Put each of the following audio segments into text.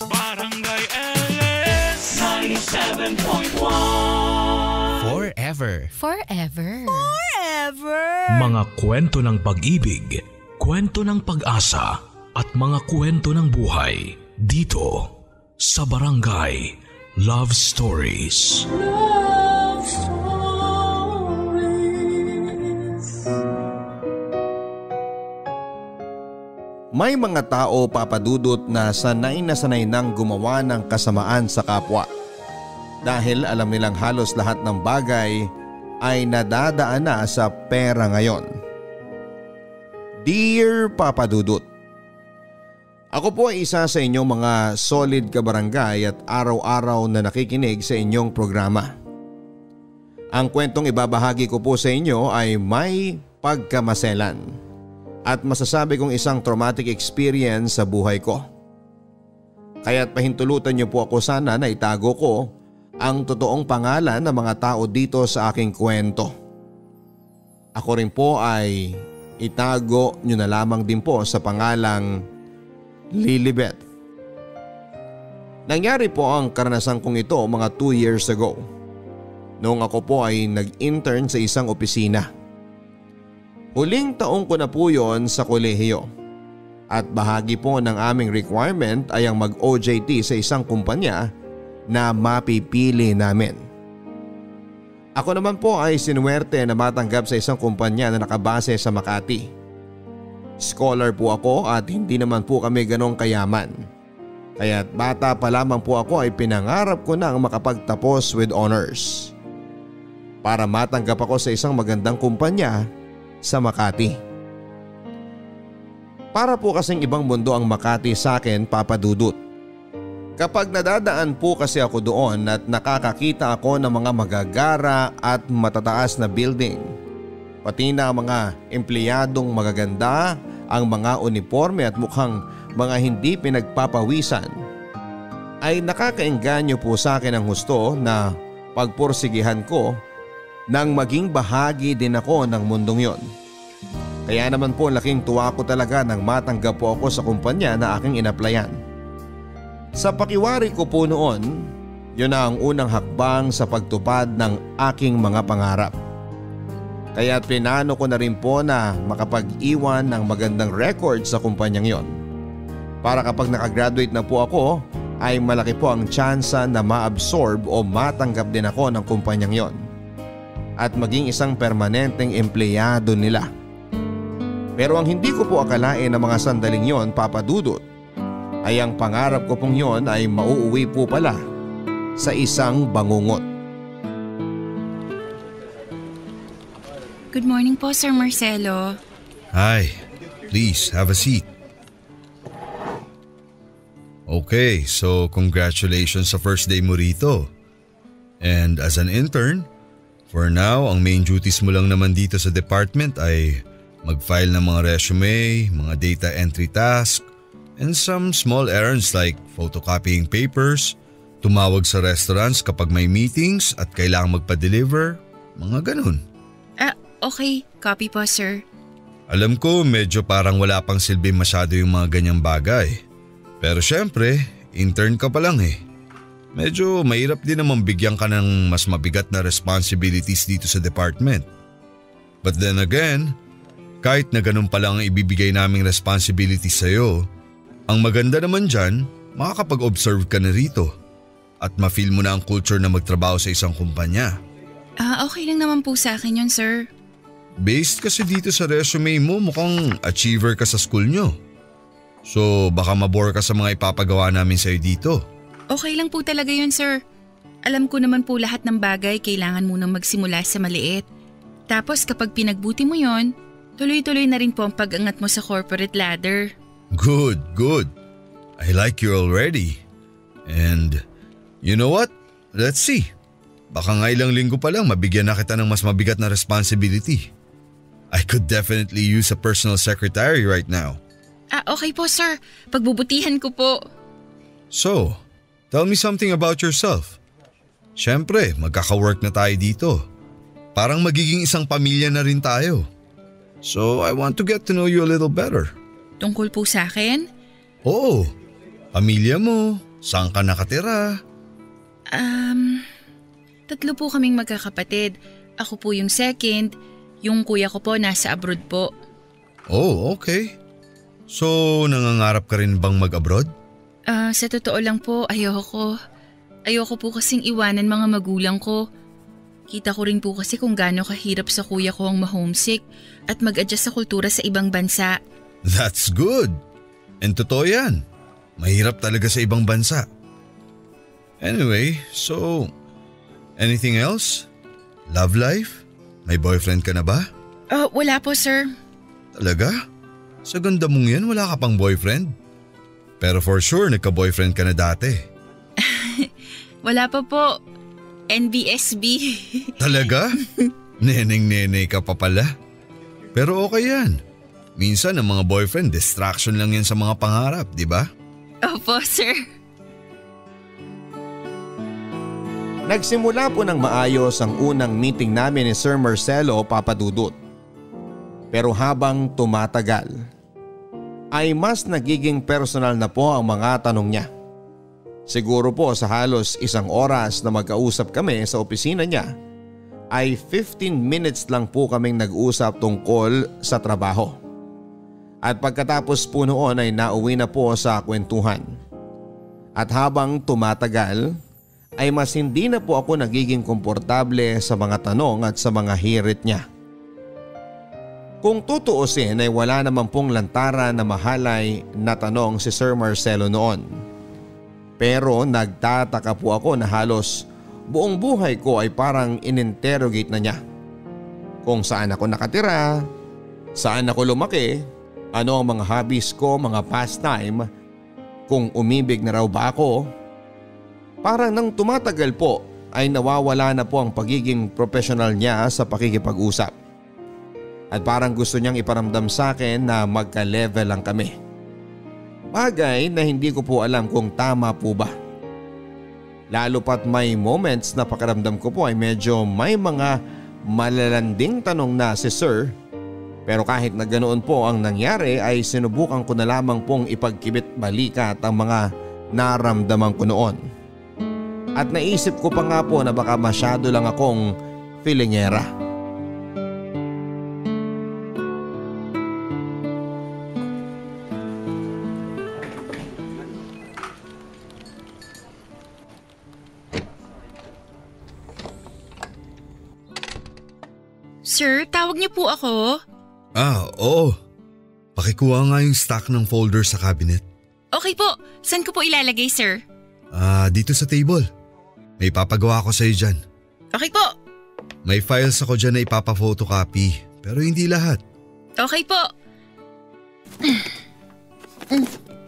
Barangay LS 97.1 Forever. Forever. Forever. Mga kwento ng pag-ibig, kwento ng pag-asa at mga kwento ng buhay dito sa Barangay Love Stories. Love Stories. May mga tao, Papa Dudut, na sanay nang gumawa ng kasamaan sa kapwa. Dahil alam nilang halos lahat ng bagay ay nadadaan na sa pera ngayon. Dear Papa Dudut, ako po ay isa sa inyong mga solid kabarangay at araw-araw na nakikinig sa inyong programa. Ang kwentong ibabahagi ko po sa inyo ay may pagkamaselan at masasabi kong isang traumatic experience sa buhay ko. Kaya't pahintulutan niyo po ako sana na itago ko ang totoong pangalan ng mga tao dito sa aking kwento. Ako rin po ay itago niyo na lamang din po sa pangalang Lilibet. Nangyari po ang karanasan kong ito mga 2 years ago. Noong ako po ay nag-intern sa isang opisina. Huling taong ko na po yon sa kolehiyo. At bahagi po ng aming requirement ay ang mag-OJT sa isang kumpanya na mapipili namin. Ako naman po ay sinuwerte na matanggap sa isang kumpanya na nakabase sa Makati. Scholar po ako at hindi naman po kami ganong kayaman. Kaya't bata pa lamang po ako ay pinangarap ko na ang makapagtapos with honors para matanggap ako sa isang magandang kumpanya sa Makati. Para po kasing ibang mundo ang Makati sa akin, Papa Dudut. Kapag nadadaan po kasi ako doon at nakakakita ako ng mga magagara at matataas na building, pati na mga empleyadong magaganda, ang mga uniforme at mukhang mga hindi pinagpapawisan, ay nakakaengganyo po sa akin ang husto na pagpursigihan ko nang maging bahagi din ako ng mundong yon. Kaya naman po laking tuwa ko talaga nang matanggap po ako sa kumpanya na aking inaplayan. Sa pakiwari ko po noon, yun na ang unang hakbang sa pagtupad ng aking mga pangarap. Kaya plinano ko na rin po na makapag-iwan ng magandang record sa kumpanyang yon. Para kapag nakagraduate na po ako ay malaki po ang tsansa na ma-absorb o matanggap din ako ng kumpanyang yon at maging isang permanenteng empleyado nila. Pero ang hindi ko po akalain na mga sandaling yon, Papa Dudut, ay ang pangarap ko pong yon ay mauuwi po pala sa isang bangungot. Good morning po, Sir Marcelo. Hi, please have a seat. Okay, so congratulations sa first day mo rito. And as an intern, for now, ang main duties mo lang naman dito sa department ay mag-file ng mga resume, mga data entry task, and some small errands like photocopying papers, tumawag sa restaurants kapag may meetings at kailangang magpa-deliver, mga ganun. Okay, copy po, sir. Alam ko medyo parang wala pang silbi masyado yung mga ganyang bagay. Pero syempre, intern ka pa lang eh. Medyo mahirap din naman bigyan ka ng mas mabigat na responsibilities dito sa department. But then again, kahit na ganun pa lang ang ibibigay naming responsibilities sa'yo, ang maganda naman dyan, makakapag-observe ka na rito at ma-feel mo na ang culture na magtrabaho sa isang kumpanya. Okay lang naman po sa akin yun, sir. Based kasi dito sa resume mo, mukhang achiever ka sa school nyo. So baka mabore ka sa mga ipapagawa namin sa'yo dito. Okay lang po talaga yun, sir. Alam ko naman po lahat ng bagay kailangan munang magsimula sa maliit. Tapos kapag pinagbuti mo yon, tuloy-tuloy na rin po ang pag-angat mo sa corporate ladder. Good, good. I like you already. And you know what? Let's see. Baka nga ilang linggo pa lang mabigyan na kita ng mas mabigat na responsibility. I could definitely use a personal secretary right now. Okay po, sir. Pagbubutihan ko po. So, tell me something about yourself. Siyempre, magkaka-work na tayo dito. Parang magiging isang pamilya na rin tayo. So, I want to get to know you a little better. Tungkol po sa akin? Oo, pamilya mo, Saan ka nakatira? Tatlo po kaming magkakapatid. Ako po yung second, yung kuya ko po nasa abroad po. Oh, okay. So, nangangarap ka rin bang mag-abroad? Sa totoo lang po, ayoko. Ayoko po kasing iwanan mga magulang ko. Kita ko rin po kasi kung gaano kahirap sa kuya ko ang ma-homesick at mag-adjust sa kultura sa ibang bansa. That's good. And totoo yan. Mahirap talaga sa ibang bansa. Anyway, so, anything else? Love life? May boyfriend ka na ba? Wala po, sir. Talaga? Sa ganda mong yan, wala ka pang boyfriend? Pero for sure, nagka-boyfriend ka na dati. Wala pa po. NBSB. Talaga? Neneng-nenay ka pa pala. Pero okay yan. Minsan ang mga boyfriend, distraction lang yan sa mga pangarap, di ba? Opo, sir. Nagsimula po ng maayos ang unang meeting namin ni Sir Marcelo Papadudut. Pero habang tumatagal, ay mas nagiging personal na po ang mga tanong niya. Siguro po sa halos 1 oras na magkausap kami sa opisina niya, ay 15 minutes lang po kaming nag-usap tungkol sa trabaho. At pagkatapos po noon ay nauwi na po sa kwentuhan. At habang tumatagal, ay mas hindi na po ako nagiging komportable sa mga tanong at sa mga hirit niya. Kung tutuusin ay wala naman pong lantaran na mahalay na tanong si Sir Marcelo noon. Pero nagtataka po ako na halos buong buhay ko ay parang in-interrogate na niya. Kung saan ako nakatira, saan ako lumaki, ano ang mga hobbies ko, mga pastime, kung umibig na raw ba ako. Parang nang tumatagal po ay nawawala na po ang pagiging professional niya sa pakikipag-usap. At parang gusto niyang iparamdam sa akin na magka-level lang kami. Bagay na hindi ko po alam kung tama po ba. Lalo pat may moments na pakiramdam ko po ay medyo may mga malalanding tanong na si Sir. Pero kahit na ganoon po ang nangyari ay sinubukan ko na lamang pong ipagkibit balikat ang mga naramdaman ko noon. At naisip ko pa nga po na baka masyado lang akong feelingera. Sir, tawag niyo po ako? Oo. Pakikuha nga yung stack ng folder sa cabinet. Okay po. Saan ko po ilalagay, sir? Dito sa table. May papagawa ko sa'yo dyan. Okay po. May files ako dyan na ipapa-photocopy, pero hindi lahat. Okay po.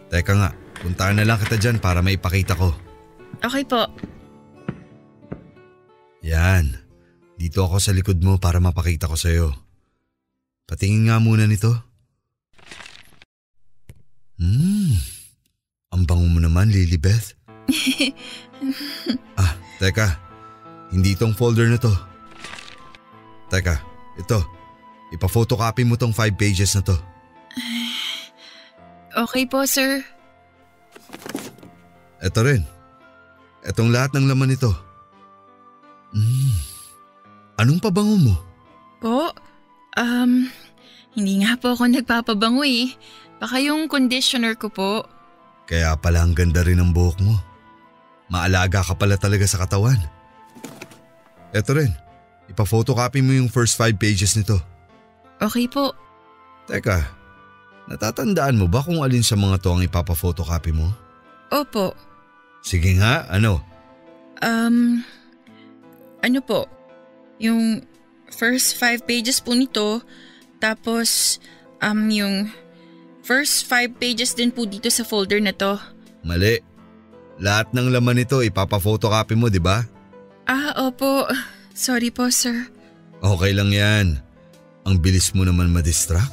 Teka nga, puntahan na lang kita dyan para may ipakita ko. Okay po. Yan. Dito ako sa likod mo para mapakita ko sa'yo. Patingin nga muna nito. Ang bango mo naman, Lilibeth. Teka. Hindi itong folder na to. Teka, ito. Ipa-photocopy mo tong 5 pages na to. Okay po, sir. Ito rin. Itong lahat ng laman nito. Anong pabango mo? Po? Hindi nga po ako nagpapabango eh. Baka yung conditioner ko po. Kaya pala ang ganda rin ng buhok mo. Maalaga ka pala talaga sa katawan. Ito rin. Ipa-photocopy mo yung first 5 pages nito. Okay po. Teka, natatandaan mo ba kung alin sa mga to ang ipapa-photocopy mo? Opo. Sige nga, ano? Ano po? Yung first 5 pages po nito, tapos yung first 5 pages din po dito sa folder na to. Mali. Lahat ng laman nito ipapa-photocopy mo, di ba? Opo. Sorry po, sir. Okay lang yan. Ang bilis mo naman madistract.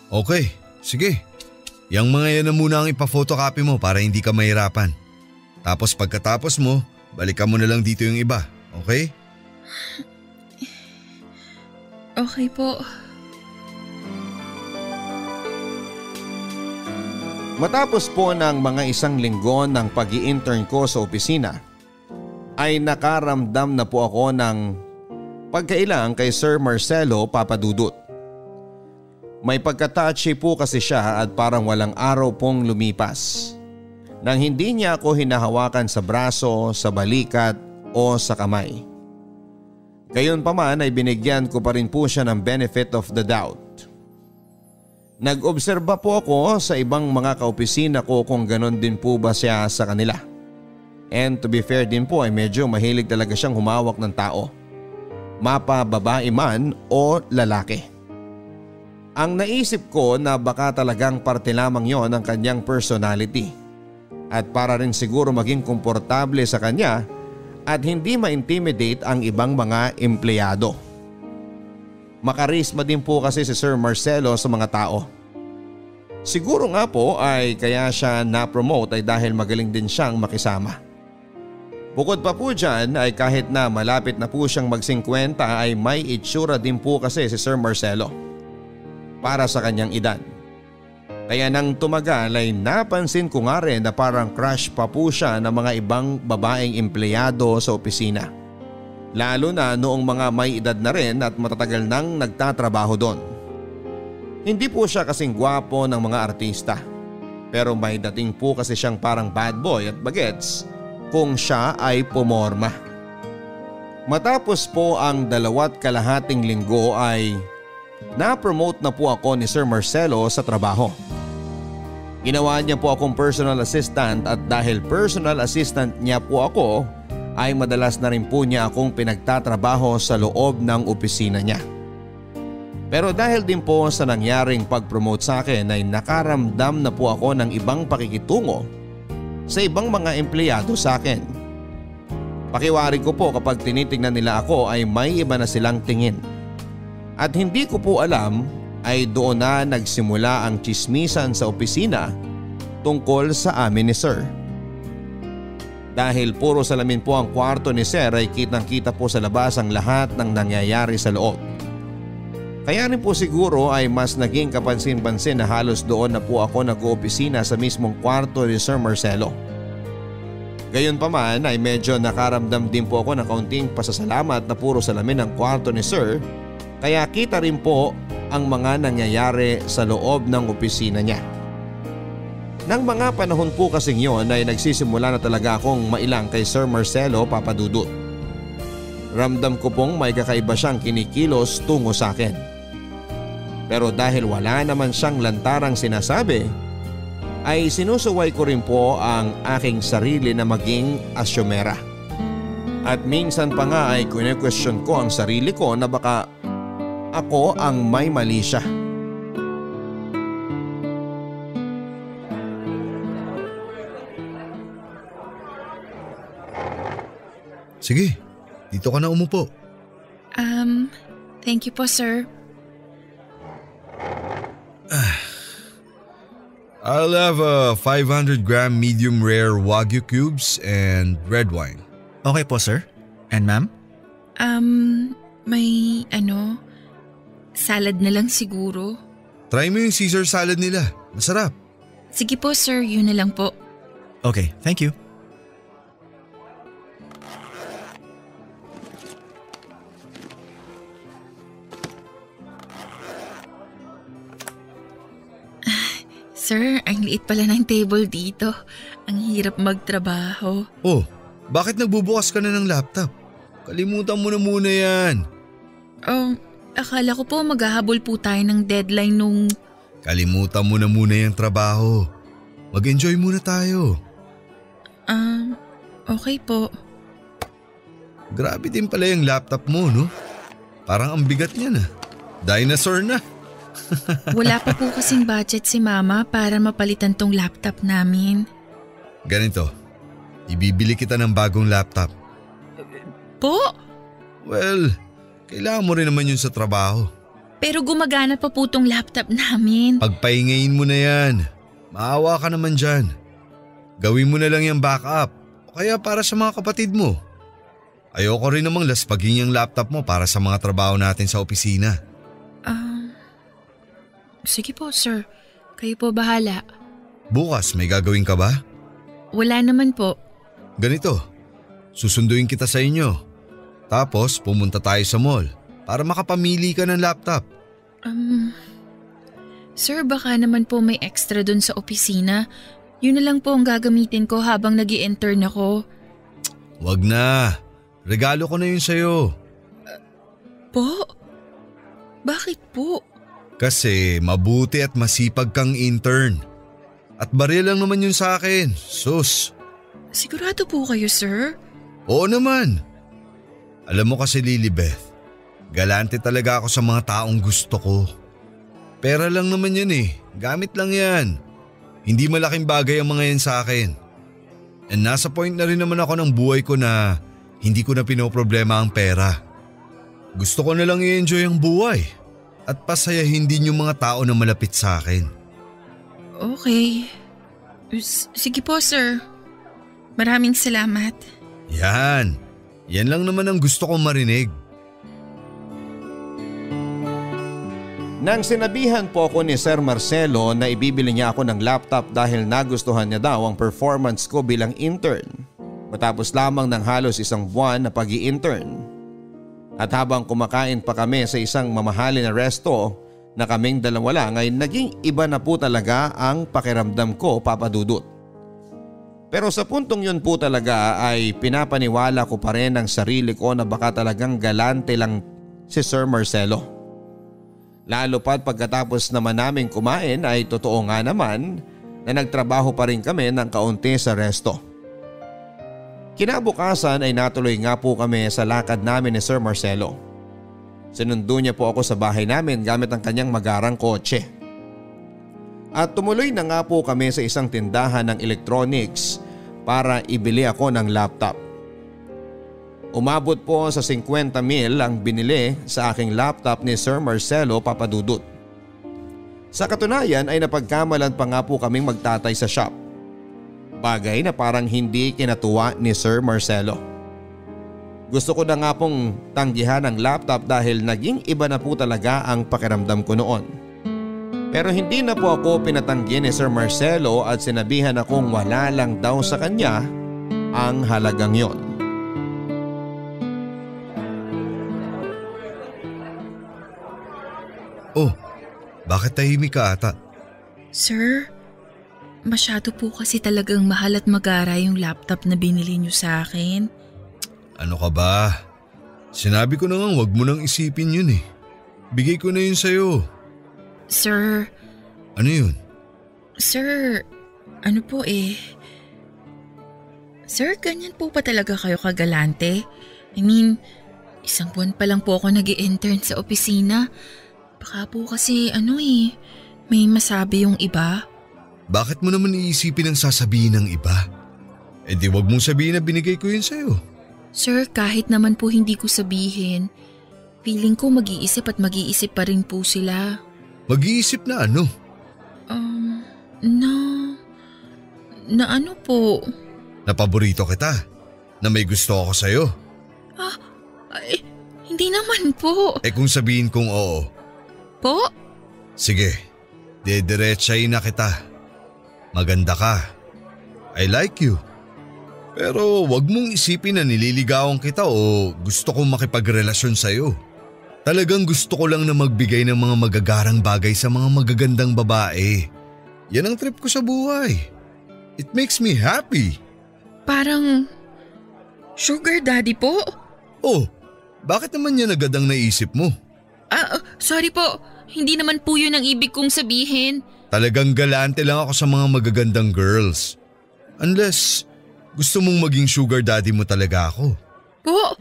Okay, sige. Yang mga yan na muna ang ipa-photocopy mo para hindi ka mahirapan. Tapos pagkatapos mo, balikan mo na lang dito yung iba, okay? Okay po. Matapos po ng mga isang linggo ng pag-i-intern ko sa opisina, ay nakaramdam na po ako ng pagkailang kay Sir Marcelo Papadudut. May pagka-touchy po kasi siya at parang walang araw pong lumipas nang hindi niya ako hinahawakan sa braso, sa balikat o sa kamay. Gayunpaman ay binigyan ko pa rin po siya ng benefit of the doubt. Nag-obserba po ako sa ibang mga kaopisina ko kung ganon din po ba siya sa kanila. And to be fair din po ay medyo mahilig talaga siyang humawak ng tao. Mapa babae man o lalaki. Ang naisip ko na baka talagang parte lamang yon ng kanyang personality. At para rin siguro maging komportable sa kanya at hindi ma-intimidate ang ibang mga empleyado. Makarisma din po kasi si Sir Marcelo sa mga tao. Siguro nga po ay kaya siya na-promote ay dahil magaling din siyang makisama. Bukod pa po dyan ay kahit na malapit na po siyang mag-50 ay may itsura din po kasi si Sir Marcelo para sa kanyang edad. Kaya nang tumagal ay napansin ko nga rin na parang crush pa po siya ng mga ibang babaeng empleyado sa opisina. Lalo na noong mga may edad na rin at matatagal nang nagtatrabaho doon. Hindi po siya kasing gwapo ng mga artista. Pero may dating po kasi siyang parang bad boy at bagets kung siya ay pumorma. Matapos po ang 2.5 linggo ay na-promote na po ako ni Sir Marcelo sa trabaho. Ginawa niya po akong personal assistant at dahil personal assistant niya po ako ay madalas na rin po niya akong pinagtatrabaho sa loob ng opisina niya. Pero dahil din po sa nangyaring pag-promote sa akin ay nakaramdam na po ako ng ibang pakikitungo sa ibang mga empleyado sa akin. Pakiwari ko po kapag tinitingnan nila ako ay may iba na silang tingin. At hindi ko po alam ay doon na nagsimula ang tsismisan sa opisina tungkol sa amin ni Sir. Dahil puro salamin po ang kwarto ni Sir ay kitang-kita po sa labas ang lahat ng nangyayari sa loob. Kaya rin po siguro ay mas naging kapansin-pansin na halos doon na po ako nag-oopisina sa mismong kwarto ni Sir Marcelo. Gayunpaman ay medyo nakaramdam din po ako ng kaunting pasasalamat na puro salamin ang kwarto ni Sir, kaya kita rin po ang mga nangyayari sa loob ng opisina niya. Nang mga panahon po kasing yon ay nagsisimula na talaga akong mailang kay Sir Marcelo Papadudut. Ramdam ko pong may kakaiba siyang kinikilos tungo sa akin. Pero dahil wala naman siyang lantarang sinasabi, ay sinusuway ko rin po ang aking sarili na maging asyomera. At minsan pa nga ay kine-question ko ang sarili ko na baka ako ang may mali siya. Sige, dito ka na umupo. Thank you po, sir. I'll have a 500-gram medium rare Wagyu cubes and red wine. Okay po, sir. And ma'am? May salad na lang siguro. Try mo yung Caesar salad nila. Masarap. Sige po, sir. Yun na lang po. Okay, thank you. Sir, ang liit pala ng table dito. Ang hirap magtrabaho. Oh, bakit nagbubukas ka na ng laptop? Kalimutan mo na muna yan. Akala ko po maghahabol po tayo ng deadline nung… Kalimutan mo na muna yung trabaho. Mag-enjoy muna tayo. Okay po. Grabe din pala yung laptop mo, no? Parang ang bigat niya na. Dinosaur na. Wala pa po kasing budget si mama para mapalitan tong laptop namin. Ganito, ibibili kita ng bagong laptop. Po? Well, kailangan mo rin naman yun sa trabaho. Pero gumagana pa po tong laptop namin. Pagpahingayin mo na yan. Maawa ka naman dyan. Gawin mo na lang yung backup. O kaya para sa mga kapatid mo. Ayoko rin namang laspagin yung laptop mo para sa mga trabaho natin sa opisina. Sige po, sir. Kayo po bahala. Bukas may gagawin ka ba? Wala naman po. Ganito, susunduin kita sa inyo. Tapos pumunta tayo sa mall para makapamili ka ng laptop. Sir, baka naman po may extra dun sa opisina. Yun na lang po ang gagamitin ko habang nag-i-intern ako. Wag na. Regalo ko na yun sa'yo. Po? Bakit po? Kasi mabuti at masipag kang intern. At baril lang naman yun sa akin. Sus. Sigurado po kayo, sir? Oo naman. Alam mo kasi Lilibeth, galante talaga ako sa mga taong gusto ko. Pera lang naman yan eh. Gamit lang yan. Hindi malaking bagay ang mga yan sa akin. And nasa point na rin naman ako ng buhay ko na hindi ko na pinoproblema ang pera. Gusto ko na lang i-enjoy ang buhay at pasayahin din yung mga tao na malapit sa akin. Okay. Sige po, sir. Maraming salamat. Yan. Yan lang naman ang gusto kong marinig. Nang sinabihan po ako ni Sir Marcelo na ibibili niya ako ng laptop dahil nagustuhan niya daw ang performance ko bilang intern. Matapos lamang ng halos 1 buwan na pag-i-intern. At habang kumakain pa kami sa isang mamahalin na resto na kaming dalawa lang ay naging iba na po talaga ang pakiramdam ko, Papa Dudut. Pero sa puntong yun po talaga ay pinapaniwala ko pa rin ang sarili ko na baka talagang galante lang si Sir Marcelo. Lalo pa't pagkatapos naman namin kumain ay totoo nga naman na nagtrabaho pa rin kami ng kaunti sa resto. Kinabukasan ay natuloy nga po kami sa lakad namin ni Sir Marcelo. Sinundo niya po ako sa bahay namin gamit ang kanyang magarang kotse. At tumuloy na nga po kami sa isang tindahan ng electronics para ibili ako ng laptop. Umabot po sa 50,000 ang binili sa aking laptop ni Sir Marcelo, Papa Dudut. Sa katunayan ay napagkamalan pa nga po kaming magtatay sa shop. Bagay na parang hindi kinatuwa ni Sir Marcelo. Gusto ko na nga pong tanggihan ang laptop dahil naging iba na po talaga ang pakiramdam ko noon. Pero hindi na po ako pinatanggi ni Sir Marcelo at sinabihan akong wala lang daw sa kanya ang halagang yon. Oh, bakit tahimik ka ata? Sir, masyado po kasi talagang mahal at magara yung laptop na binili niyo sa akin. Ano ka ba? Sinabi ko na nga wag mo nang isipin yun eh. Bigay ko na yun sa'yo. Sir. Ano yun? Sir, ano po eh. Sir, ganyan po pa talaga kayo kagalante? I mean, 1 buwan pa lang po ako nag-i-intern sa opisina. Baka po kasi may masabi yung iba. Bakit mo naman iisipin ang sasabihin ng iba? Eh di wag mong sabihin na binigay ko yun sa'yo. Sir, kahit naman po hindi ko sabihin, feeling ko mag-iisip at mag-iisip pa rin po sila. Mag-iisip na ano? Na ano po? Na paborito kita? Na may gusto ako sa'yo? Ay, hindi naman po. Eh kung sabihin kong oo. Po? Sige, dediretsahin na kita. Maganda ka. I like you. Pero wag mong isipin na nililigawan kita o gusto kong makipagrelasyon sa'yo. Talagang gusto ko lang na magbigay ng mga magagarang bagay sa mga magagandang babae. Yan ang trip ko sa buhay. It makes me happy. Parang sugar daddy po? Oh, bakit naman yan agad ang naisip mo? Sorry po. Hindi naman po yun ang ibig kong sabihin. Talagang galante lang ako sa mga magagandang girls. Unless gusto mong maging sugar daddy mo talaga ako. Po?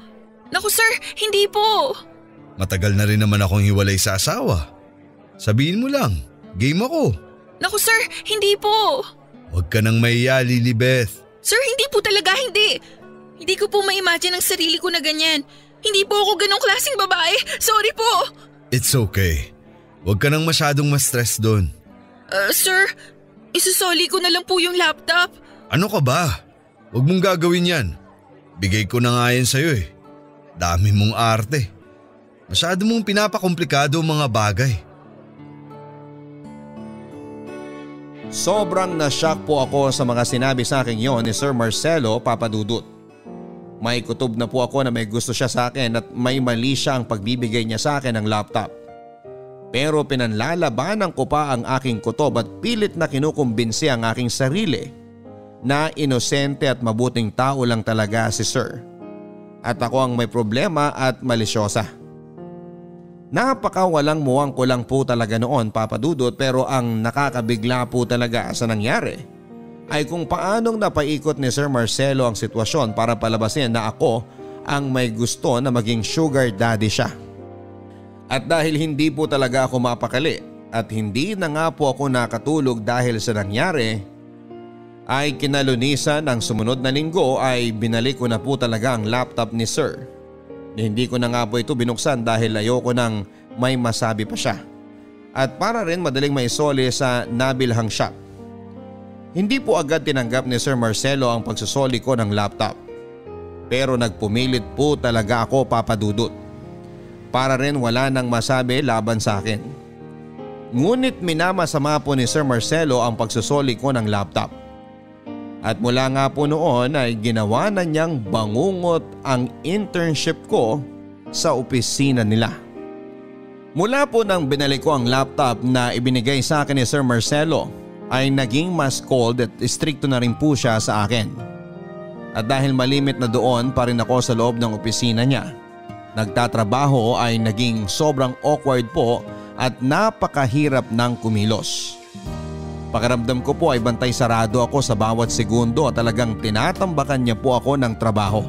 Naku sir, hindi po. Matagal na rin naman akong hiwalay sa asawa. Sabihin mo lang, game ako. Naku sir, hindi po. Huwag ka nang mahiya, Lilibeth. Sir, hindi po talaga, hindi. Hindi ko po ma-imagine ang sarili ko na ganyan. Hindi po ako ganong klaseng babae. Sorry po. It's okay. Huwag ka nang masyadong ma-stress doon. Sir, isusoli ko na lang po yung laptop. Ano ka ba? Huwag mong gagawin yan. Bigay ko na nga yan sa'yo eh. Dami mong arte. Masyado mong pinapakomplikado ang mga bagay. Sobrang nashock po ako sa mga sinabi sa akin yon ni Sir Marcelo, Papa Dudut. May kutob na po ako na may gusto siya sa akin at may mali siya ang pagbibigay niya sa akin ng laptop. Pero pinanlalabanan ko pa ang aking kutob at pilit na kinukumbinsi ang aking sarili na inosente at mabuting tao lang talaga si Sir. At ako ang may problema at malisyosa. Napakawalang muwang ko lang po talaga noon, Papa Dudut, pero ang nakakabigla po talaga sa nangyari ay kung paanong napaikot ni Sir Marcelo ang sitwasyon para palabasin na ako ang may gusto na maging sugar daddy siya. At dahil hindi po talaga ako mapakali at hindi na nga po ako nakatulog dahil sa nangyari, ay kinalunisan ng sumunod na linggo ay binalik ko na po talaga ang laptop ni Sir. Hindi ko na nga po ito binuksan dahil ayoko nang may masabi pa siya. At para rin madaling maisoli sa nabilhang shop. Hindi po agad tinanggap ni Sir Marcelo ang pagsusoli ko ng laptop. Pero nagpumilit po talaga ako, Papa Dudut. Para rin wala nang masabi laban sa akin. Ngunit minamasama po ni Sir Marcelo ang pagsusoli ko ng laptop. At mula nga po noon ay ginawa na niyang bangungot ang internship ko sa opisina nila. Mula po nang binalik ko ang laptop na ibinigay sa akin ni Sir Marcelo ay naging mas cold at stricto na rin po siya sa akin. At dahil malimit na doon pa rin ako sa loob ng opisina niya, nagtatrabaho ay naging sobrang awkward po at napakahirap ng kumilos. Pakiramdam ko po ay bantay sarado ako sa bawat segundo at talagang tinatambakan niya po ako ng trabaho.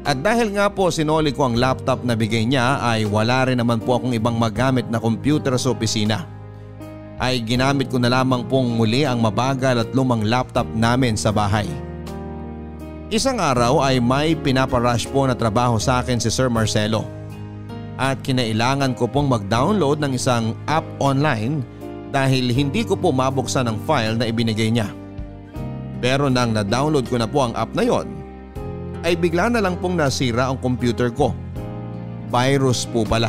At dahil nga po sinoli ko ang laptop na bigay niya ay wala rin naman po akong ibang magamit na computer sa opisina. Ay ginamit ko na lamang pong muli ang mabagal at lumang laptop namin sa bahay. Isang araw ay may pinaparush po na trabaho sa akin si Sir Marcelo. At kinailangan ko pong mag-download ng isang app online dahil hindi ko po mabuksan ang file na ibinigay niya. Pero nang na-download ko na po ang app na yon, ay bigla na lang pong nasira ang computer ko. Virus po pala.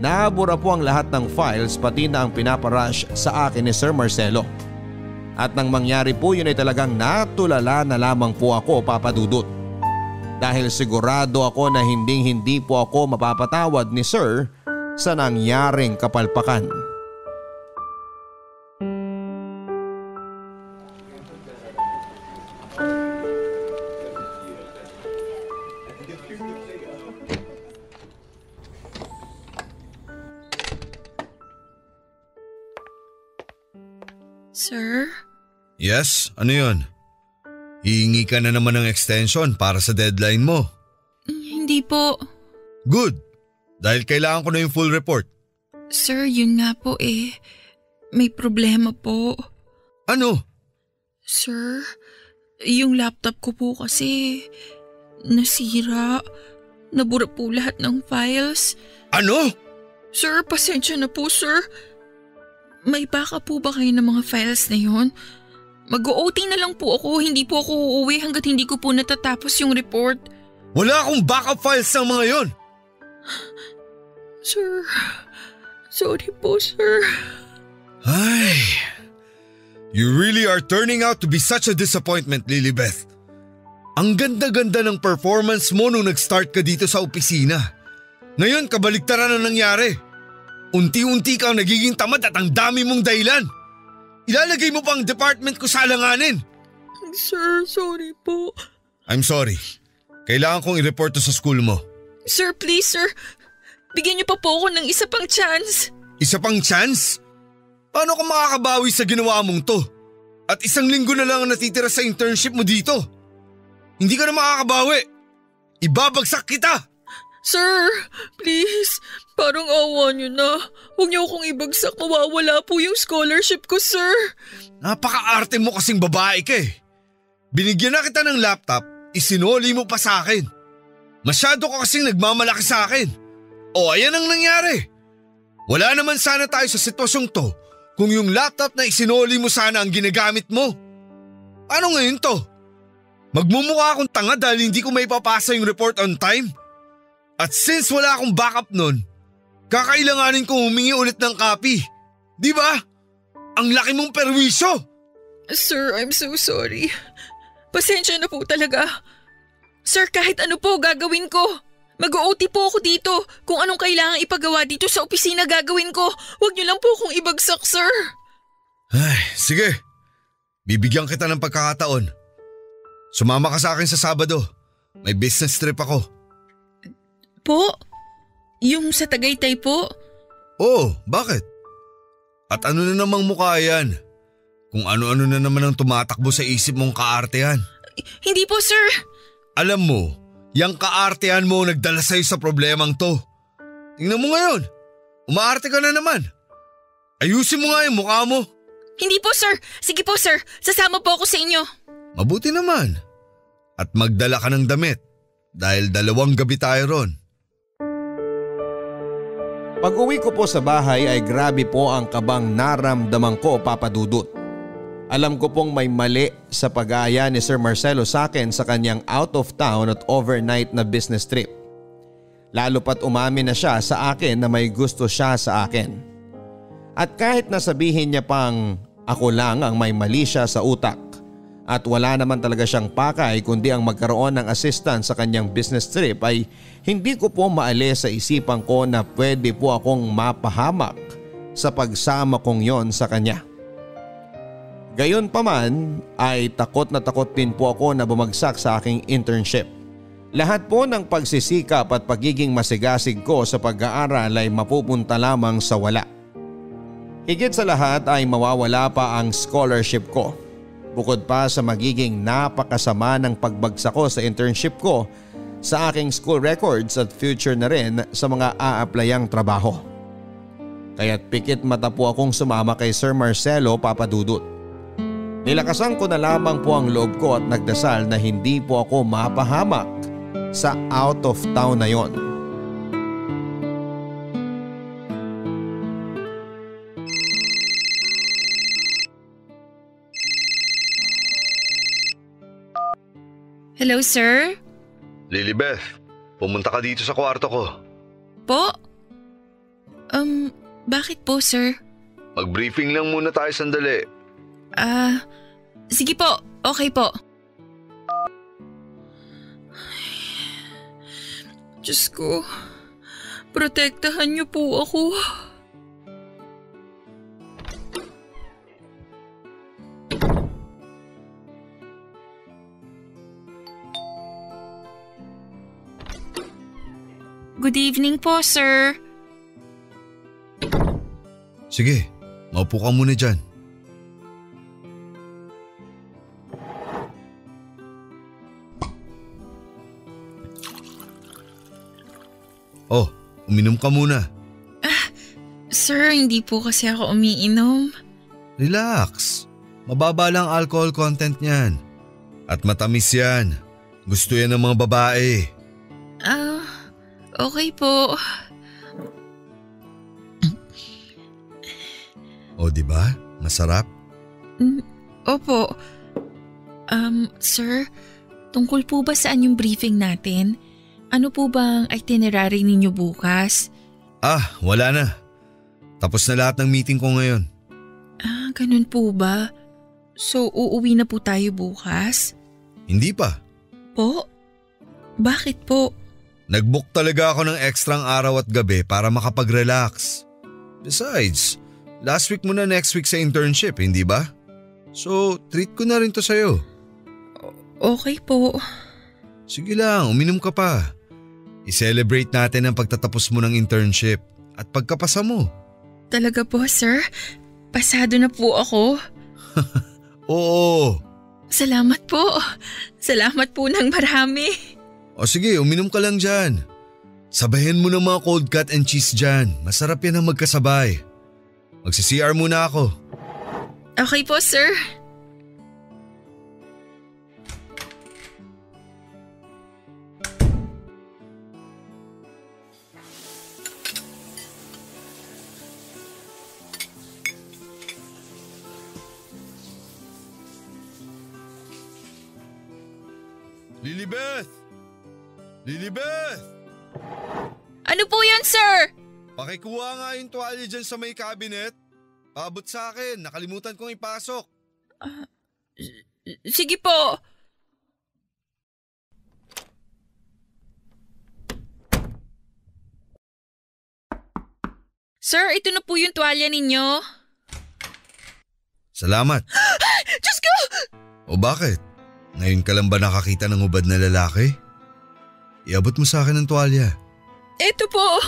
Nabura po ang lahat ng files pati na ang pinaparush sa akin ni Sir Marcelo. At nang mangyari po yun ay talagang natulala na lamang po ako, Papa Dudut. Dahil sigurado ako na hindi po ako mapapatawad ni Sir sa nangyaring kapalpakan. Sir? Yes, ano yun? Hihingi ka na naman ng extension para sa deadline mo. Hindi po. Good, dahil kailangan ko na yung full report. Sir, yun nga po eh. May problema po. Ano? Sir, yung laptop ko po kasi nasira. Nabura po lahat ng files. Ano? Sir, pasensya na po, sir. May backup po ba kayo ng mga files na yun? Mag-OT na lang po ako, hindi po ako uuwi hanggat hindi ko po natatapos yung report. Wala akong backup files ng mga yon. Sir, sorry po, sir. Ay, you really are turning out to be such a disappointment, Lilibeth. Ang ganda-ganda ng performance mo nung nag-start ka dito sa opisina. Ngayon, kabaligtaran na nangyari. Unti-unti kang nagiging tamad at ang dami mong dahilan. Ilalagay mo pa ang department ko sa alanganin. Sir, sorry po. I'm sorry. Kailangan kong i-report to sa school mo. Sir, please, sir. Bigyan niyo pa po ako ng isa pang chance. Isa pang chance? Paano ka makakabawi sa ginawa mong to? At 1 linggo na lang ang natitira sa internship mo dito. Hindi ka na makakabawi. Ibabagsak kita. Sir, please. Parang awa niyo na. Huwag niyo akong ibagsak. Mawawala po yung scholarship ko, sir. Napaka-arte mo kasing babae ka eh. Binigyan na kita ng laptop, isinoli mo pa sa akin. Masyado ka kasing nagmamalaki sa akin. O ayan ang nangyari. Wala naman sana tayo sa sitwasyong to kung yung laptop na isinoli mo sana ang ginagamit mo. Ano ngayon to? Magmumukha akong tanga dahil hindi ko maipapasa yung report on time? At since wala akong backup nun, kakailanganin kong humingi ulit ng copy. Di ba? Ang laki mong perwisyo! Sir, I'm so sorry. Pasensya na po talaga. Sir, kahit ano po gagawin ko. Mag-OT po ako dito. Kung anong kailangan ipagawa dito sa opisina gagawin ko. Huwag niyo lang po akong ibagsak, sir. Ay, sige. Bibigyan kita ng pagkakataon. Sumama ka sa akin sa Sabado. May business trip ako. Po? Yung sa Tagaytay po? Oo, bakit? At ano na namang mukha yan? Kung ano-ano na naman ang tumatakbo sa isip mong kaartehan. Hindi po, sir. Alam mo, yung kaartehan mo nagdala sa'yo sa problemang to. Tingnan mo ngayon, umaarte ka na naman. Ayusin mo nga yung mukha mo. Hindi po, sir. Sige po, sir. Sasama po ako sa inyo. Mabuti naman. At magdala ka ng damit dahil 2 gabi tayo ron. Pag-uwi ko po sa bahay ay grabe po ang kabang naramdaman ko, Papa Dudut. Alam ko pong may mali sa pag-aaya ni Sir Marcelo sa akin sa kanyang out of town at overnight na business trip. Lalo pat umamin na siya sa akin na may gusto siya sa akin. At kahit nasabihin niya pang ako lang ang may mali siya sa utak at wala naman talaga siyang pakay kundi ang magkaroon ng assistant sa kanyang business trip, ay hindi ko po maalis sa isipan ko na pwede po akong mapahamak sa pagsama kong yon sa kanya. Gayon pa man ay takot na takot din po ako na bumagsak sa aking internship. Lahat po ng pagsisikap at pagiging masigasig ko sa pag-aaral ay mapupunta lamang sa wala. Higit sa lahat ay mawawala pa ang scholarship ko. Bukod pa sa magiging napakasama ng pagbagsak ko sa internship ko, sa aking school records at future na rin sa mga a-applyang trabaho. Kaya't pikit mata po akong sumama kay Sir Marcelo, Papa Dudut. Nilakasan ko na lamang po ang loob ko at nagdasal na hindi po ako mapahamak sa out of town na yon. Hello, sir? Lilibeth, pumunta ka dito sa kwarto ko. Po? Bakit po, sir? Mag-briefing lang muna tayo sandali. Sige po. Okay po. Diyos ko, protektahan niyo po ako. Good evening po, sir. Sige, maupo ka muna dyan. Oh, uminom ka muna. Sir, hindi po kasi ako umiinom. Relax. Mababa lang alcohol content niyan. At matamis yan. Gusto yan ng mga babae. Okay po. O, diba? Masarap? Opo. Sir, tungkol po ba saan yung briefing natin? Ano po bang itinerary ninyo bukas? Wala na. Tapos na lahat ng meeting ko ngayon. Ganun po ba? So, uuwi na po tayo bukas? Hindi pa. Po? Bakit po? Nag-book talaga ako ng ekstrang araw at gabi para makapag-relax. Besides, last week mo na next week sa internship, hindi ba? So, treat ko na rin to sa'yo. Okay po. Sige lang, uminom ka pa. I-celebrate natin ang pagtatapos mo ng internship at pagkapasa mo. Talaga po, sir? Pasado na po ako? Oo. Salamat po. Salamat po ng marami. O sige, uminom ka lang dyan. Sabahin mo ng mga cold cut and cheese dyan. Masarap yan ang magkasabay. Magsi-CR muna ako. Okay po, sir. Lilibeth! Lilibeth! Ano po yan, sir? Pakikuha nga yung tuwalya dyan sa may cabinet. Paabot sa akin, nakalimutan kong ipasok. Sige po. Sir, ito na po yung tuwalya ninyo. Salamat. Diyos ko! O bakit? Ngayon ka lang ba nakakita ng hubad na lalaki? Iabot mo sa akin ang tuwalya. Ito po.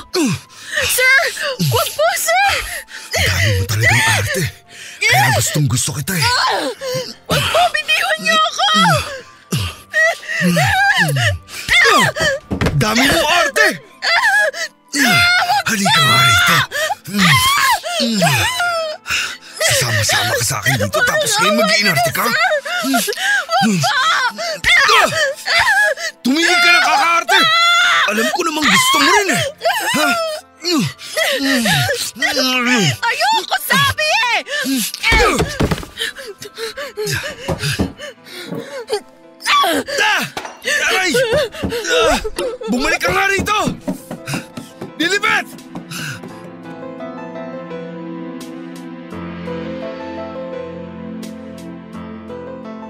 Sir! Huwag po, sir! Dami mo talagang arte. Kaya gustong gusto kita eh. Huwag po, bitiwan niyo ako! Dami mo arte! Halika nga rito. Sama-sama ka sa akin dito tapos ngayon mag-iinarte ka? Tumigil ka ng kakaarte! Alam ko namang gusto mo rin eh. Ha? Ayoko sabi eh! Aray! Bumalik ka nga rito! Lilibet!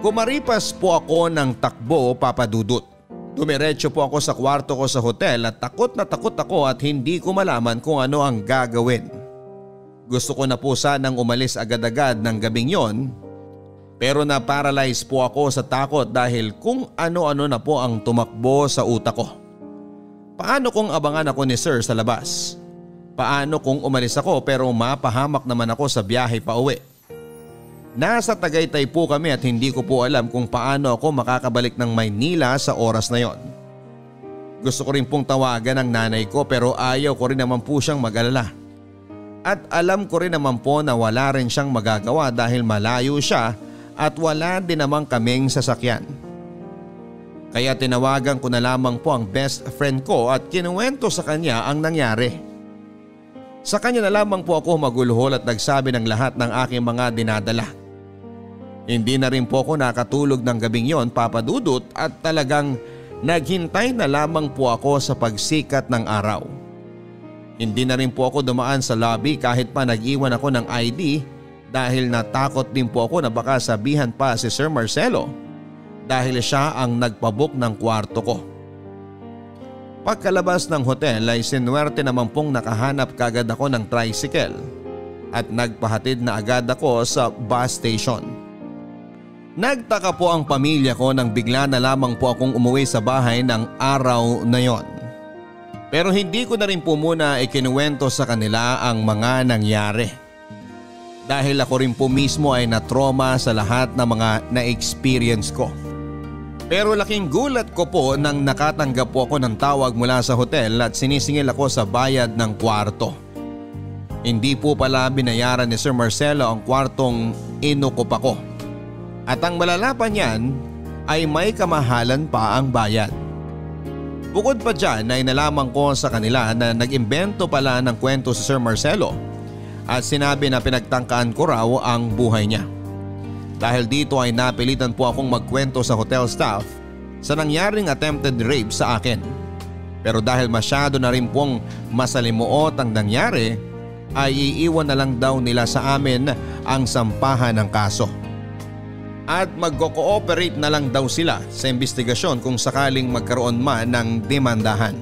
Kumaripas po ako ng takbo, Papa Dudut. Dumiretso po ako sa kwarto ko sa hotel at takot na takot ako at hindi ko malaman kung ano ang gagawin. Gusto ko na po sanang umalis agad-agad ng gabing yon, pero na-paralyze po ako sa takot dahil kung ano-ano na po ang tumakbo sa utak ko. Paano kung abangan ako ni Sir sa labas? Paano kung umalis ako pero mapahamak naman ako sa biyahe pa uwi? Nasa Tagaytay po kami at hindi ko po alam kung paano ako makakabalik ng Maynila sa oras na yon. Gusto ko rin pong tawagan ang nanay ko pero ayaw ko rin naman po siyang mag-alala. At alam ko rin naman po na wala rin siyang magagawa dahil malayo siya at wala din naman kaming sasakyan. Kaya tinawagan ko na lamang po ang best friend ko at kinuwento sa kanya ang nangyari. Sa kanya na lamang po ako maguluhol at nagsabi ng lahat ng aking mga dinadala. Hindi na rin po ako nakatulog ng gabing yon, Papa Dudut, at talagang naghintay na lamang po ako sa pagsikat ng araw. Hindi na rin po ako dumaan sa lobby kahit pa nag-iwan ako ng ID dahil natakot din po ako na baka sabihan pa si Sir Marcelo dahil siya ang nagpabook ng kwarto ko. Pagkalabas ng hotel ay sinuwerte naman pong nakahanap kagad ako ng tricycle at nagpahatid na agad ako sa bus station. Nagtaka po ang pamilya ko nang bigla na lamang po akong umuwi sa bahay ng araw na yon. Pero hindi ko na rin po muna ikinuwento sa kanila ang mga nangyari. Dahil ako rin po mismo ay na-trauma sa lahat ng mga na-experience ko. Pero laking gulat ko po nang nakatanggap po ako ng tawag mula sa hotel at sinisingil ako sa bayad ng kwarto. Hindi po pala binayaran ni Sir Marcelo ang kwartong inukup ako. At ang malala pa niyan ay may kamahalan pa ang bayad. Bukod pa dyan ay nalaman ko sa kanila na nag-imbento pala ng kwento si Sir Marcelo at sinabi na pinagtangkaan ko raw ang buhay niya. Dahil dito ay napilitan po akong magkwento sa hotel staff sa nangyaring attempted rape sa akin. Pero dahil masyado na rin pong masalimuot ang nangyari ay iiwan na lang daw nila sa amin ang sampahan ng kaso. At magko-cooperate na lang daw sila sa investigasyon kung sakaling magkaroon man ng demandahan.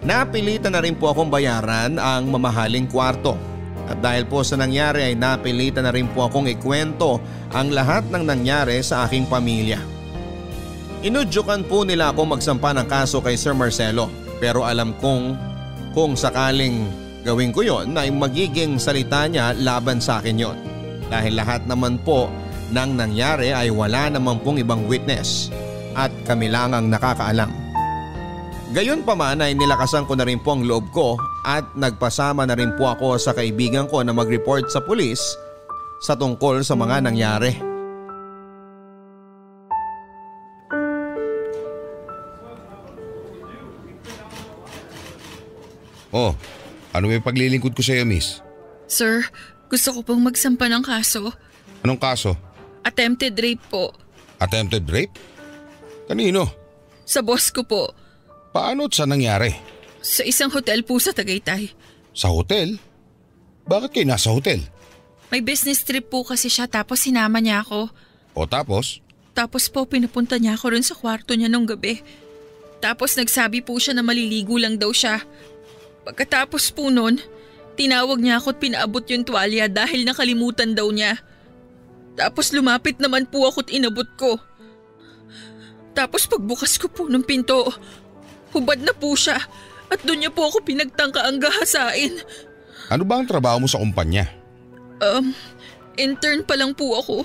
Napilitan na rin po akong bayaran ang mamahaling kwarto. At dahil po sa nangyari ay napilitan na rin po akong ikwento ang lahat ng nangyari sa aking pamilya. Inudyukan po nila ako magsampa ng kaso kay Sir Marcelo pero alam kong kung sakaling gawin ko yon ay magiging salita niya laban sa akin yon. Dahil lahat naman po nang nangyari ay wala naman pong ibang witness at kami lang ang nakakaalam. Gayon pa man ay nilakasan ko na rin po ang loob ko at nagpasama na rin po ako sa kaibigan ko na mag-report sa pulis sa tungkol sa mga nangyari. Oh, ano may paglilingkod ko sa iyo, miss? Sir, gusto ko pong magsampa ng kaso. Anong kaso? Attempted rape po. Attempted rape? Kanino? Sa boss ko po. Paano at saan nangyari? Sa isang hotel po sa Tagaytay. Sa hotel? Bakit kayo nasa hotel? May business trip po kasi siya tapos sinama niya ako. O tapos? Tapos po pinapunta niya ako rin sa kwarto niya nung gabi. Tapos nagsabi po siya na maliligo lang daw siya. Pagkatapos po nun, tinawag niya ako at pinaabot yung tuwalya dahil nakalimutan daw niya. Tapos lumapit naman po ako at inabot ko. Tapos pagbukas ko po ng pinto, hubad na po siya at doon niya po ako pinagtangkaang gahasain. Ano ba ang trabaho mo sa kumpanya? Intern pa lang po ako.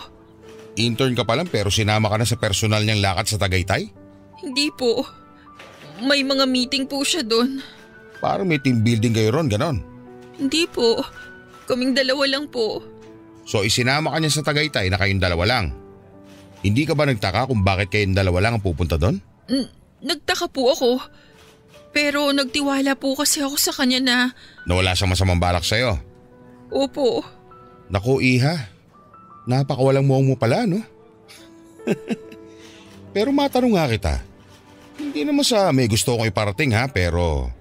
Intern ka pa lang pero sinama ka na sa personal niyang lakad sa Tagaytay? Hindi po. May mga meeting po siya doon. Parang may team building kayo ron, ganon. Hindi po. Kaming dalawa lang po. So isinama ka niya sa Tagaytay na kayong dalawa lang. Hindi ka ba nagtaka kung bakit kayong dalawa lang ang pupunta doon? Nagtaka po ako. Pero nagtiwala po kasi ako sa kanya na… Na wala siyang masamang balak sa'yo? Opo. Naku Iha, napakawalang muwang mo pala no? Pero matanong nga kita, hindi naman sa may gusto kong iparating ha, pero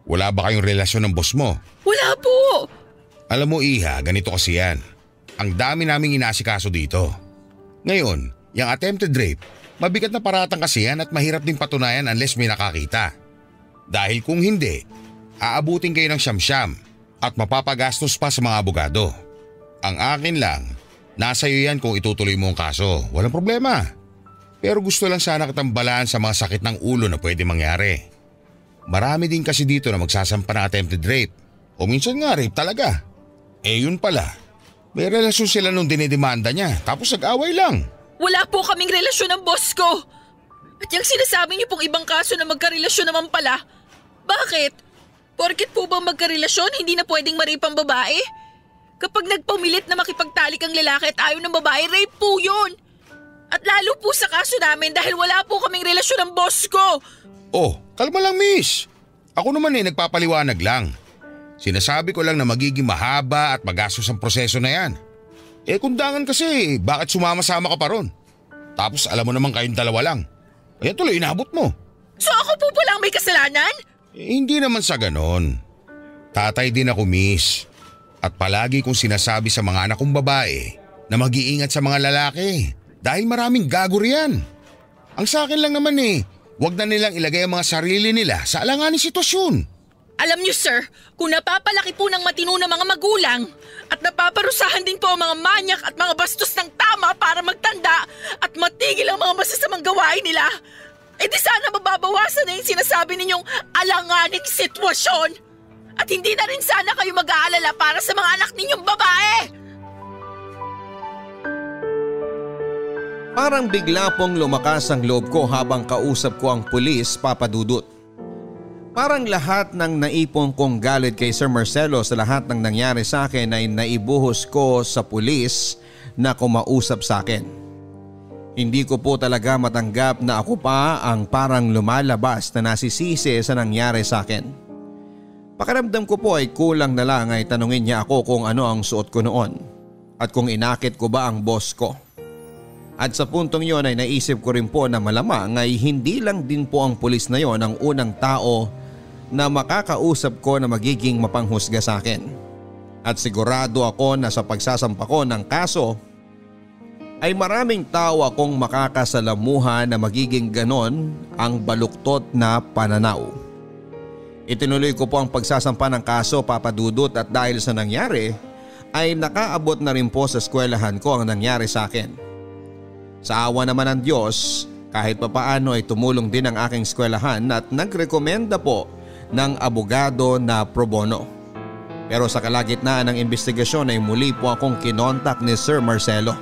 wala ba kayong relasyon ng boss mo? Wala po! Alam mo Iha, ganito kasi yan. Ang dami naming inasikaso dito. Ngayon, yung attempted rape, mabigat na paratang kasi yan at mahirap din patunayan unless may nakakita. Dahil kung hindi, aabutin kayo ng siyam-siyam at mapapagastos pa sa mga abogado. Ang akin lang, nasa iyo yan kung itutuloy mo ang kaso. Walang problema. Pero gusto lang sana kitang balaan sa mga sakit ng ulo na pwede mangyari. Marami din kasi dito na magsasampa ng attempted rape. O minsan nga rape talaga. Eh yun pala, may relasyon sila nung dinidemanda niya tapos nag-away lang. Wala po kaming relasyon ng boss ko. At yung sinasabi niyo pong ibang kaso na magkarelasyon naman pala, bakit? Porket po bang magkarelasyon, hindi na pwedeng ma-rape ang babae? Kapag nagpumilit na makipagtalik ang lalaki at ayaw ng babae, rape po yun. At lalo po sa kaso namin dahil wala po kaming relasyon ng boss ko. Oh, kalma lang miss. Ako naman nagpapaliwanag lang. Sinasabi ko lang na magiging mahaba at magastos ang proseso na yan. Eh kundangan kasi, bakit sumama-sama ka pa ron? Tapos alam mo naman kayong dalawa lang. Kaya tuloy inabot mo. So ako po palang may kasalanan? Hindi naman sa ganon. Tatay din ako miss. At palagi kong sinasabi sa mga anak kong babae na mag-iingat sa mga lalaki dahil maraming gago riyan. Ang sa akin lang naman wag na nilang ilagay ang mga sarili nila sa alanganing sitwasyon. Alam niyo sir, kung napapalaki po ng matino na mga magulang at napaparusahan din po ang mga manyak at mga bastos ng tama para magtanda at matigil ang mga masasamang gawain nila, di sana mababawasan na yung sinasabi ninyong alanganing sitwasyon. At hindi na rin sana kayo mag-aalala para sa mga anak ninyong babae. Parang bigla pong lumakas ang loob ko habang kausap ko ang pulis, Papa Dudut. Parang lahat ng naipon kong galit kay Sir Marcelo sa lahat ng nangyari sa akin ay naibuhos ko sa pulis na kumausap sa akin. Hindi ko po talaga matanggap na ako pa ang parang lumalabas na nasisisi sa nangyari sa akin. Pakiramdam ko po ay kulang na lang ay tanungin niya ako kung ano ang suot ko noon at kung inakit ko ba ang boss ko. At sa puntong yon ay naisip ko rin po na malamang ay hindi lang din po ang pulis na yon ang unang tao na makakausap ko na magiging mapanghusga sa akin. At sigurado ako na sa pagsasampa ko ng kaso ay maraming tao akong makakasalamuha na magiging ganon ang baluktot na pananaw. Itinuloy ko po ang pagsasampa ng kaso, Papa Dudut, at dahil sa nangyari ay nakaabot na rin po sa eskwelahan ko ang nangyari sa akin. Sa awa naman ng Diyos, kahit papaano ay tumulong din ang aking eskwelahan at nagrekomenda po ng abogado na pro bono. Pero sa kalagitnaan ng investigasyon ay muli po akong kinontak ni Sir Marcelo.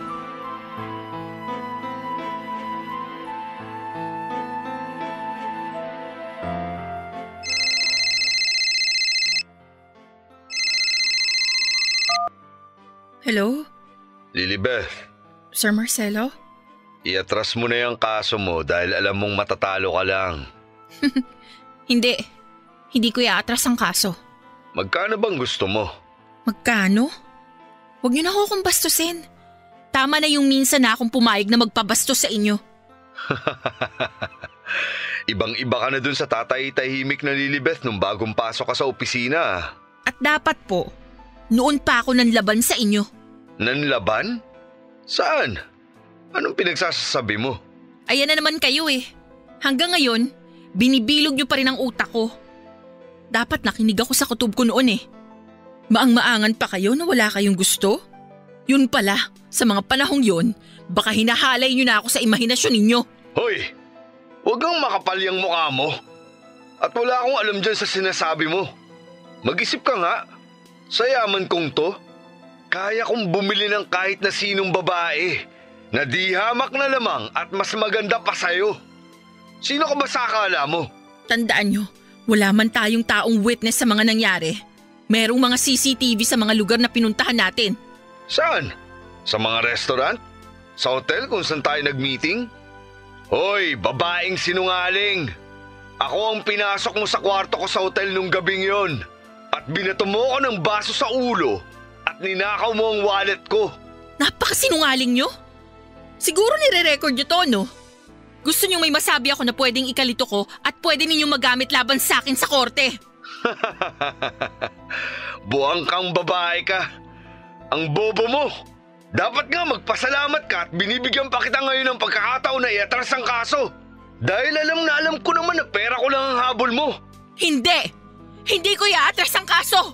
Hello? Lilibeth, Sir Marcelo? iatras mo na yung kaso mo dahil alam mong matatalo ka lang. Hindi. Hindi ko iaatras ang kaso. Magkano bang gusto mo? Magkano? Huwag niyo na ako akong bastusin. Tama na yung minsan na akong pumayag na magpabastos sa inyo. Ibang-iba ka na dun sa tatay-tahimik na Lilibeth nung bagong pasok ka sa opisina. At dapat po, Noon pa ako nanlaban sa inyo. Nanlaban? Saan? Anong pinagsasabi mo? Ayan na naman kayo eh. Hanggang ngayon, binibilog niyo pa rin ang utak ko. Dapat nakinig ako sa kutob ko noon eh. Maang-maangan pa kayo na wala kayong gusto? Yun pala, sa mga panahong yun, baka hinahalay niyo na ako sa imahinasyon ninyo. Hoy! Huwag kang makapal yung mukha mo. At wala akong alam dyan sa sinasabi mo. Mag-isip ka nga. Sa yaman kong to, kaya kong bumili ng kahit na sinong babae na di hamak na lamang at mas maganda pa sa'yo. Sino ka ba sa akala mo? Tandaan nyo, wala man tayong taong witness sa mga nangyari. Merong mga CCTV sa mga lugar na pinuntahan natin. Saan? Sa mga restaurant? Sa hotel kung saan tayo nag-meeting? Hoy, babaeng sinungaling! Ako ang pinasok mo sa kwarto ko sa hotel nung gabing yon. At binato mo ko ng baso sa ulo at ninakaw mo ang wallet ko. Napakasinungaling nyo? Siguro nire-record nyo to, no? Gusto nyo may masabi ako na pwedeng ikalito ko at pwede ninyong magamit laban sa akin sa korte. Buwang kang babae ka. Ang bobo mo. Dapat nga magpasalamat ka at binibigyan pa kita ngayon ng pagkakataon na iatras ang kaso. Dahil alam ko naman na pera ko lang ang habol mo. Hindi! Hindi ko iaatras ang kaso!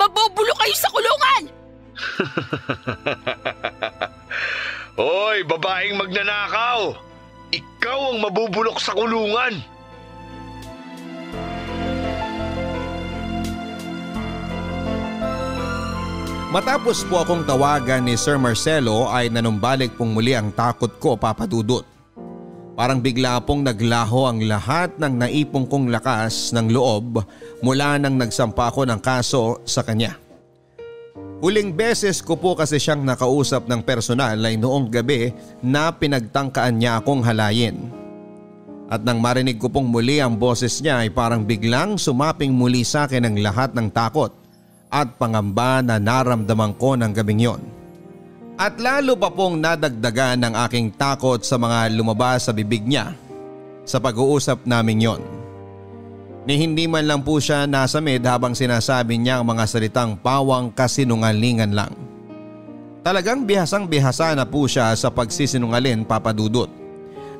Mabubulo kayo sa kulungan! Hoy, babaeng magnanakaw! Ikaw ang mabubulok sa kulungan! Matapos po akong tawagan ni Sir Marcelo ay nanumbalik pong muli ang takot ko, Papa Dudut. Parang bigla pong naglaho ang lahat ng naipong kong lakas ng loob mula nang nagsampa ako ng kaso sa kanya. Huling beses ko po kasi siyang nakausap ng personal ay noong gabi na pinagtangkaan niya akong halayin. At nang marinig ko pong muli ang boses niya ay parang biglang sumaping muli sa akin ang lahat ng takot at pangamba na naramdaman ko ng gabing yon. At lalo pa pong nadagdagan ng aking takot sa mga lumabas sa bibig niya sa pag-uusap namin yon. Ni hindi man lang po siya nasamid habang sinasabi niya ang mga salitang pawang kasinungalingan lang. Talagang bihasang-bihasa na po siya sa pagsisinungalin, Papa Dudut.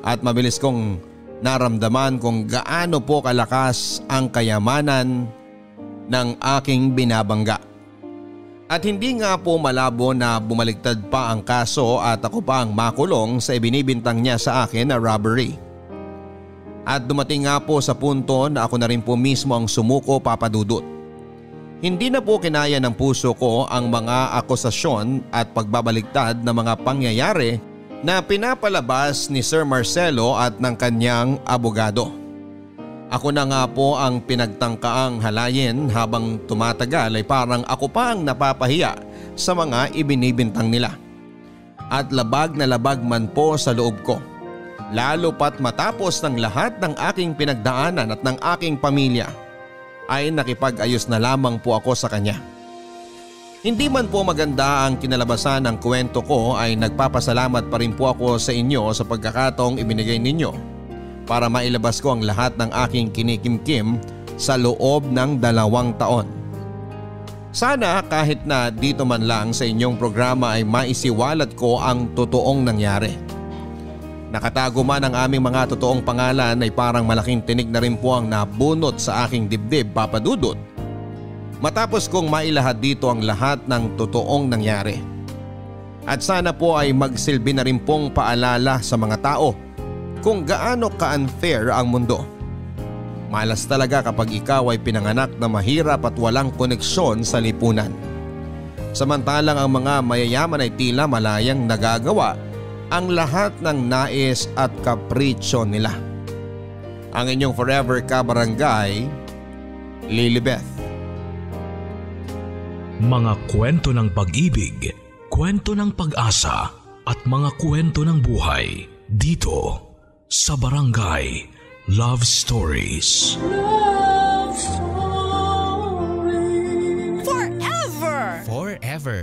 At mabilis kong naramdaman kung gaano po kalakas ang kayamanan ng aking binabangga. At hindi nga po malabo na bumaligtad pa ang kaso at ako pa ang makulong sa ibinibintang niya sa akin na robbery. At dumating nga po sa punto na ako na rin po mismo ang sumuko, Papa Dudut. Hindi na po kinaya ng puso ko ang mga akusasyon at pagbabaligtad na mga pangyayari na pinapalabas ni Sir Marcelo at ng kanyang abogado. Ako na nga po ang pinagtangkaang halayin habang tumatagal ay parang ako pa ang napapahiya sa mga ibinibintang nila. At labag na labag man po sa loob ko. Lalo pat matapos ng lahat ng aking pinagdaanan at ng aking pamilya ay nakipag-ayos na lamang po ako sa kanya. Hindi man po maganda ang kinalabasan ng kwento ko ay nagpapasalamat pa rin po ako sa inyo sa pagkakataong ibinigay ninyo para mailabas ko ang lahat ng aking kinikimkim sa loob ng 2 taon. Sana kahit na dito man lang sa inyong programa ay maisiwalat ko ang totoong nangyari. Nakatago man ang aming mga totoong pangalan ay parang malaking tinig na rin po ang nabunot sa aking dibdib, Papa Dudut. Matapos kong mailahad dito ang lahat ng totoong nangyari. At sana po ay magsilbi na rin pong paalala sa mga tao kung gaano ka-unfair ang mundo. Malas talaga kapag ikaw ay pinanganak na mahirap at walang koneksyon sa lipunan. Samantalang ang mga mayayaman ay tila malayang nagagawa ang lahat ng nais at kapritsyo nila. Ang inyong forever kabarangay, Lilibeth. Mga kwento ng pag-ibig, kwento ng pag-asa at mga kwento ng buhay dito sa Barangay Love Stories. Love Stories. Forever! Forever.